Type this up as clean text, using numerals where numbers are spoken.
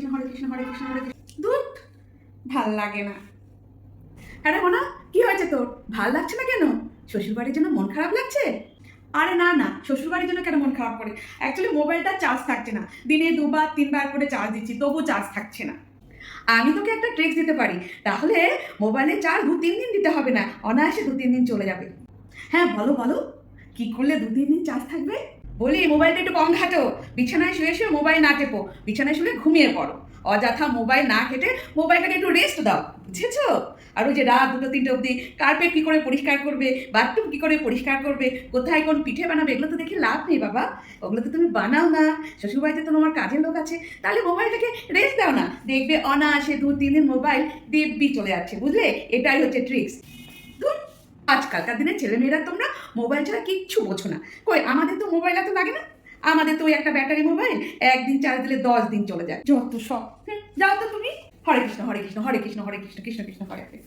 কৃষ্ণ হরে কৃষ্ণ হরে কৃষ্ণ হরে কৃষ্ণ। ধুত, ভাল লাগে না। আরে মোনা, কি হয়েছে তোর? ভাল লাগছে না কেন? শ্বশুরবাড়ির জন্য মন খারাপ লাগছে? আরে না না, শ্বশুরবাড়ির জন্য কেন মন খারাপ করে? অ্যাকচুয়ালি মোবাইলটা চার্জ থাকছে না, দিনে 2-3 বার করে চার্জ দিচ্ছি, তবু চার্জ থাকছে না। আমি তোকে একটা ট্রিক্স দিতে পারি, তাহলে মোবাইলে চার্জ 2-3 দিন দিতে হবে না, অনায়াসে 2-3 দিন চলে যাবে। হ্যাঁ বলো বলো, কি করলে 2-3 দিন চার্জ থাকবে? বলি মোবাইলটা একটু কম ঘাটো, বিছানায় শুয়ে শুয়ে মোবাইল না টেপো, বিছানায় শুয়ে ঘুমিয়ে পড়ো, অযথা মোবাইল না ঘেটে মোবাইলটাকে একটু রেস্ট দাও, বুঝেছো? আর ওই যে রাত 2-3টে অবধি কার্পেট কি করে পরিষ্কার করবে, বাথরুম কি করে পরিষ্কার করবে, কোথায় কোন পিঠে বানাবে, এগুলো তো দেখে লাভ নেই বাবা। ওগুলো তো তুমি বানাও না, শ্বশুরবাড়িতে তো তোমার কাজের লোক আছে, তাহলে মোবাইলটাকে রেস্ট দাও না, দেখবে অনায়াসে 2-3 দিন মোবাইল দিব্যি চলে যাচ্ছে, বুঝলে? এটাই হচ্ছে ট্রিক্স। আজকালকার দিনের ছেলেমেয়েরা তোমরা মোবাইল ছাড়া কিচ্ছু বোঝো না। কই আমাদের তো মোবাইল এত লাগে না, আমাদের তো ওই একটা ব্যাটারি মোবাইল, একদিন চার্জ দিলে 10 দিন চলে যায়, যত সব। যাও তো তুমি। হরে কৃষ্ণ হরে কৃষ্ণ হরে কৃষ্ণ হরে কৃষ্ণ কৃষ্ণ কৃষ্ণ হরে হরে।